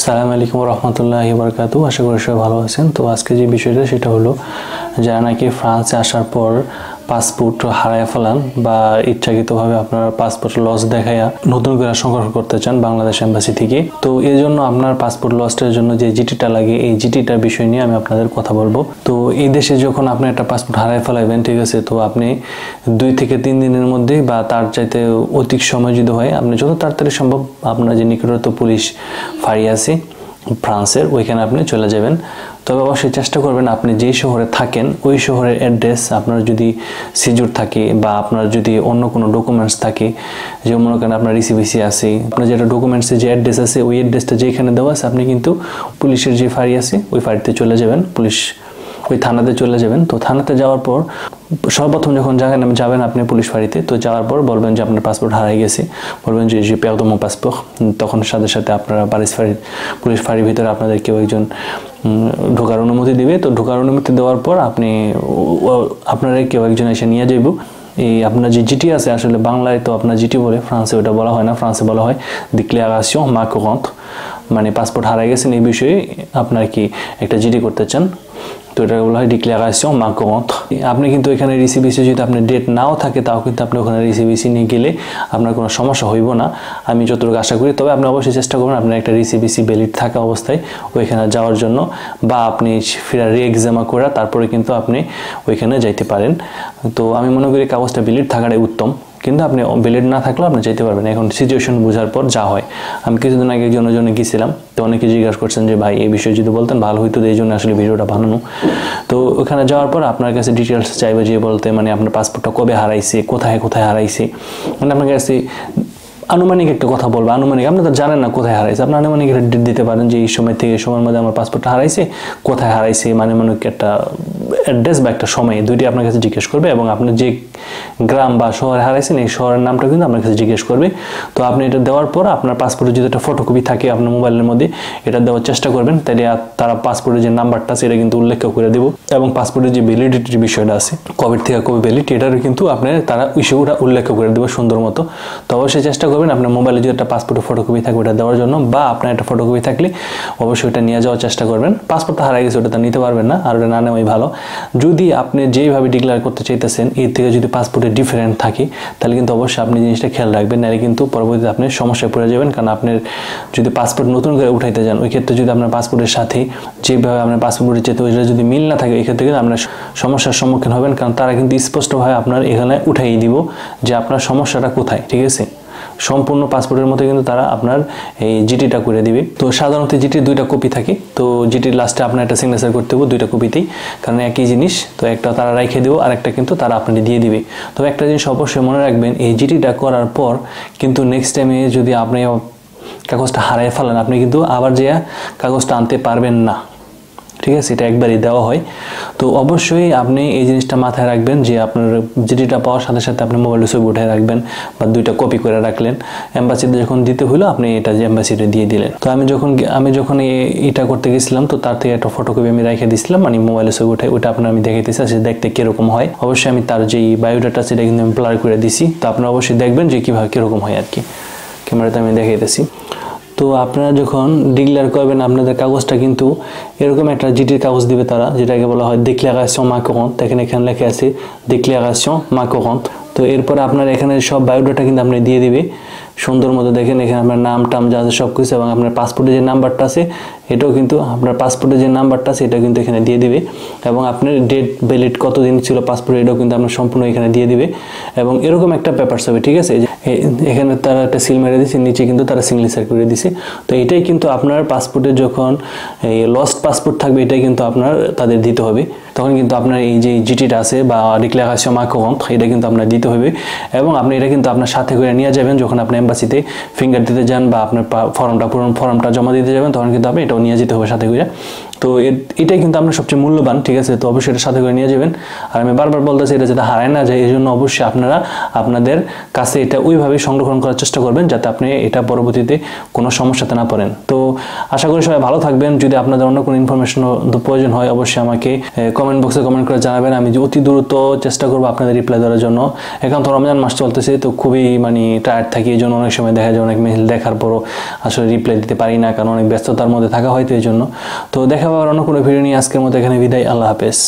আসসালামু আলাইকুম রহমতুল্লাহি বারাকাতু। আশা করি সবাই ভালো আছেন। তো আজকে যে বিষয়টা সেটা হলো যারা নাকি ফ্রান্সে আসার পর পাসপোর্ট হারায় ফেলান বা ইচ্ছাকৃতভাবে আপনার পাসপোর্ট লস দেখায়া নতুন করে সংগ্রহ করতে চান বাংলাদেশ এম্বাসি থেকে। তো এই জন্য আপনার পাসপোর্ট লসের জন্য যে জিটিটা লাগে এই জিটিটার বিষয় নিয়ে আমি আপনাদের কথা বলবো। তো এই দেশে যখন আপনি একটা পাসপোর্ট হারায় ফেলাইবেন, ঠিক আছে, তো আপনি 2 থেকে 3 দিনের মধ্যে বা তার চাইতে অধিক সময় যদি হয় আপনি যত তাড়াতাড়ি সম্ভব আপনার যে নিকটতম পুলিশ ফাঁড়ি আছে ফ্রান্সের ওইখানে আপনি চলে যাবেন। তবে অবশ্যই চেষ্টা করবেন আপনি যেই শহরে থাকেন ওই শহরের অ্যাড্রেস আপনার যদি সিজুর থাকে বা আপনার যদি অন্য কোনো ডকুমেন্টস থাকে, যেমন মনে করেন আপনার রিসিভিসি আছে, আপনার যেটা ডকুমেন্টসে যে অ্যাড্রেস আছে ওই অ্যাড্রেসটা যেখানে দেওয়া আছে আপনি কিন্তু পুলিশের যে ফাঁড়ি আছে ওই ফাঁড়িতে চলে যাবেন, পুলিশ ওই থানাতে চলে যাবেন। তো থানাতে যাওয়ার পর সর্বপ্রথম যখন যাবেন আপনি পুলিশ ফাঁড়িতে, তো যাওয়ার পর বলবেন যে আপনার পাসপোর্ট হারিয়ে গেছে, বলবেন যে পেরদম পাসপোর্ট। তখন সাথে সাথে আপনারা পুলিশ ফাঁড়ির ভিতরে আপনাদের কেউ একজন ঢোকার অনুমতি দিবে। তো ঢোকার অনুমতি দেওয়ার পর আপনারা কেউ একজন এসে নিয়ে যাইব এই আপনার যে জিটি আছে, আসলে বাংলায় তো আপনার জিটি বলে, ফ্রান্সে ওটা বলা হয় না, ফ্রান্সে বলা হয় ডিক্লারেশন মার্কোরেন্ট, মানে পাসপোর্ট হারিয়ে গেছেন এই বিষয়ে আপনার কি একটা জিটি করতে চান, তো এটা বলা হয় ডিক্লারেশন মার্কোরেন্ট। আপনি কিন্তু এখানে রিসিভিসি যদি আপনার ডেট নাও থাকে তাও কিন্তু আপনি ওখানে রিসিভিসি নিয়ে গেলে আপনার কোনো সমস্যা হইব না, আমি যতটুকু আশা করি। তবে আপনি অবশ্যই চেষ্টা করবেন আপনার একটা রিসিভিসি ভ্যালিড থাকা অবস্থায় ওইখানে যাওয়ার জন্য, বা আপনি ফিরা রি-এক্সামা করে তারপরে কিন্তু আপনি ওইখানে যাইতে পারেন। তো আমি মনে করি কাগজটা ভ্যালিড থাকাটাই উত্তম, কিন্তু আপনি ভ্যালিড না থাকলেও আপনি যেতে পারবেন। এখন সিচুয়েশন বোঝার পর যা হয়। আমি কিছুদিন আগে জনে গেছিলাম, তো অনেকে জিজ্ঞাসা করছেন যে ভাই এই বিষয়ে যদি বলতেন ভালো হইতো, এই জন্য আসলে ভিডিওটা বানানো। তো ওখানে যাওয়ার পর আপনার কাছে ডিটেলস চাইবে যে বলতে, মানে আপনার পাসপোর্টটা কবে হারাইছে, কোথায় হারাইছে, মানে আপনার কাছে আনুমানিক একটা কথা বলবো। আনুমানিক আপনি তো জানেন না কোথায় হারাইছে, আপনি আনুমানিক একটা ডেট দিতে পারেন যে এই সময় থেকে এই সময়ের মধ্যে আমার পাসপোর্টটা হারাইছে, কোথায় হারাইছে, মানে একটা অ্যাড্রেস বা একটা সময় দুইটি আপনার কাছে জিজ্ঞেস করবে, এবং আপনি যে গ্রাম বা শহরে হারাইছেন এই শহরের নামটা কিন্তু আপনার কাছে জিজ্ঞেস করবে। তো আপনি এটা দেওয়ার পর আপনার পাসপোর্টের যদি একটা ফটোকপি থাকে আপনার মোবাইলের মধ্যে, এটা দেওয়ার চেষ্টা করবেন, তাহলে তারা পাসপোর্টের যে নাম্বারটা আছে এটা কিন্তু উল্লেখ করে দেব, এবং পাসপোর্টের যে ভ্যালিডিটির বিষয়টা আছে কবে থেকে কবে ভ্যালিড, এটারও কিন্তু তারা ইস্যুটা উল্লেখ করে দেবে সুন্দর মতো। তো অবশ্যই চেষ্টা করবেন আপনার মোবাইলে যদি একটা পাসপোর্টের ফটোকপি থাকে ওটা দেওয়ার জন্য, বা আপনার একটা ফটোকপি থাকলে অবশ্যই ওটা নিয়ে যাওয়ার চেষ্টা করবেন। পাসপোর্টটা হারিয়ে গেছে ওটা তো নিতে পারবেন না, আর ওটা না নেওয়াই ভালো। যদি আপনি যেইভাবে ডিক্লেয়ার করতে চাইতেছেন এর থেকে যদি পাসপোর্টে ডিফারেন্ট থাকে তাহলে কিন্তু অবশ্যই আপনি জিনিসটা খেয়াল রাখবেন, নাহলে কিন্তু পরবর্তীতে আপনি সমস্যায় পড়ে যাবেন। কারণ আপনার যদি পাসপোর্ট নতুন করে উঠাইতে যান ওই ক্ষেত্রে যদি আপনার পাসপোর্টের সাথে যেভাবে আপনার পাসপোর্ট উঠেছে ওইটা যদি মিল না থাকে এই ক্ষেত্রে কিন্তু আপনার সমস্যার সম্মুখীন হবেন, কারণ তারা কিন্তু স্পষ্টভাবে আপনার এখানে উঠাই দিব যে আপনার সমস্যাটা কোথায়, ঠিক আছে। সম্পূর্ণ পাসপোর্টের মতো কিন্তু তারা আপনার এই জিটিটা করে দিবে। তো সাধারণত জিটির 2টা কপি থাকে, তো জিটির লাস্টে আপনার একটা সিগনেচার করতে হবে 2টা কপিতেই, কারণ একই জিনিস। তো একটা তারা রেখে দেবো আর একটা কিন্তু তারা আপনাকে দিয়ে দিবে। তো একটা জিনিস অবশ্যই মনে রাখবেন, এই জিটিটা করার পর কিন্তু নেক্সট টাইমে যদি আপনি কাগজটা হারিয়ে ফেলেন আপনি কিন্তু আবার যে কাগজটা আনতে পারবেন না, ঠিক আছে, এটা একবারই দেওয়া হয়। তো অবশ্যই আপনি এই জিনিসটা মাথায় রাখবেন যে আপনার জিটিটা পাওয়ার সাথে সাথে আপনি মোবাইলে ছবি উঠে রাখবেন বা 2টা কপি করে রাখলেন, এম্বাসিতে যখন দিতে হলো আপনি এটা যে এম্বাসিতে দিয়ে দিলেন। তো আমি যখন এটা করতে গেছিলাম তো তার থেকে একটা ফটোকপি আমি রেখে দিয়েছিলাম, মানে মোবাইলে ছবি উঠে ওটা আপনার আমি দেখাইতেছি সে দেখতে কিরকম হয়। অবশ্যই আমি তার যেই বায়োডাটা সেটা কিন্তু আমি ব্লার করে দিছি, তো আপনারা অবশ্যই দেখবেন যে কীভাবে কীরকম হয় আর কি। ক্যামেরাতে আমি দেখাইতেছি। তো আপনারা যখন ডিক্লেয়ার করবেন আপনাদের কাগজটা কিন্তু এরকম একটা জিটির কাগজ দিবে তারা, যেটাকে বলা হয় ডিক্লারেশন মার্কোরেন্ট। এখানে লেখা আছে ডিক্লারেশন মার্কোরেন্ট। তো এরপর আপনার এখানে সব বায়োডাটা কিন্তু আপনি দিয়ে দিবে সুন্দর মতো। দেখেন এখানে আপনার নাম টাম যা আছে সব কিছু, এবং আপনার পাসপোর্টের যে নাম্বারটা আছে এটাও কিন্তু আপনার পাসপোর্টের যে নাম্বারটা আছে এটা কিন্তু এখানে দিয়ে দিবে, এবং আপনার ডেট ভ্যালিড কতদিন ছিল পাসপোর্ট এটাও কিন্তু আপনার সম্পূর্ণ এখানে দিয়ে দিবে, এবং এরকম একটা পেপারস হবে, ঠিক আছে। এখানে তারা একটা সিল মেরে দিচ্ছে, নিচে কিন্তু তারা সিগনেচার করে দিছে। তো এটাই কিন্তু আপনার পাসপোর্টে যখন এই লস্ট পাসপোর্ট থাকবে এটাই কিন্তু আপনার তাদের দিতে হবে, তখন কিন্তু আপনার এই যে জিটিটা আছে বা ডিক্লারেশন মার্কোরেন্ট এটা কিন্তু আপনার দিতে হবে, এবং আপনি এটা কিন্তু আপনার সাথে করে নিয়ে যাবেন যখন আপনি এম্বাসিতে ফিঙ্গার দিতে যান বা আপনার ফর্মটা জমা দিতে যাবেন, তখন কিন্তু আপনি এটাও নিয়ে যেতে হবে সাথে করে। তো এটাই কিন্তু আপনার সবচেয়ে মূল্যবান, ঠিক আছে? তো অবশ্যই এটা সাথে করে নিয়ে যাবেন। আর আমি বারবার বলতেছি এটা যাতে হারায় না যায়, এই জন্য অবশ্যই আপনারা আপনাদের কাছে এটা ওইভাবেই সংরক্ষণ করার চেষ্টা করবেন যাতে আপনি এটা পরবর্তীতে কোনো সমস্যাতে না পড়েন। তো আশা করি সবাই ভালো থাকবেন। যদি আপনাদের অন্য কোনো ইনফরমেশন প্রয়োজন হয় অবশ্যই আমাকে কমেন্ট বক্সে কমেন্ট করে জানাবেন। আমি অতি দ্রুত চেষ্টা করবো আপনাদের রিপ্লাই দেওয়ার জন্য। এখন তো রমজান মাস চলতেছে, তো খুবই মানে টায়ার্ড থাকি, এই জন্য অনেক সময় দেখা যায় অনেক মেইল দেখার পরও আসলে রিপ্লাই দিতে পারি না, কারণ অনেক ব্যস্ততার মধ্যে থাকা হয়তো এই জন্য। তো দেখা পাওয়ার অন্য কোনো ভিডিও নিয়ে আজকের মতো এখানে বিদায়। আল্লাহ হাফেজ।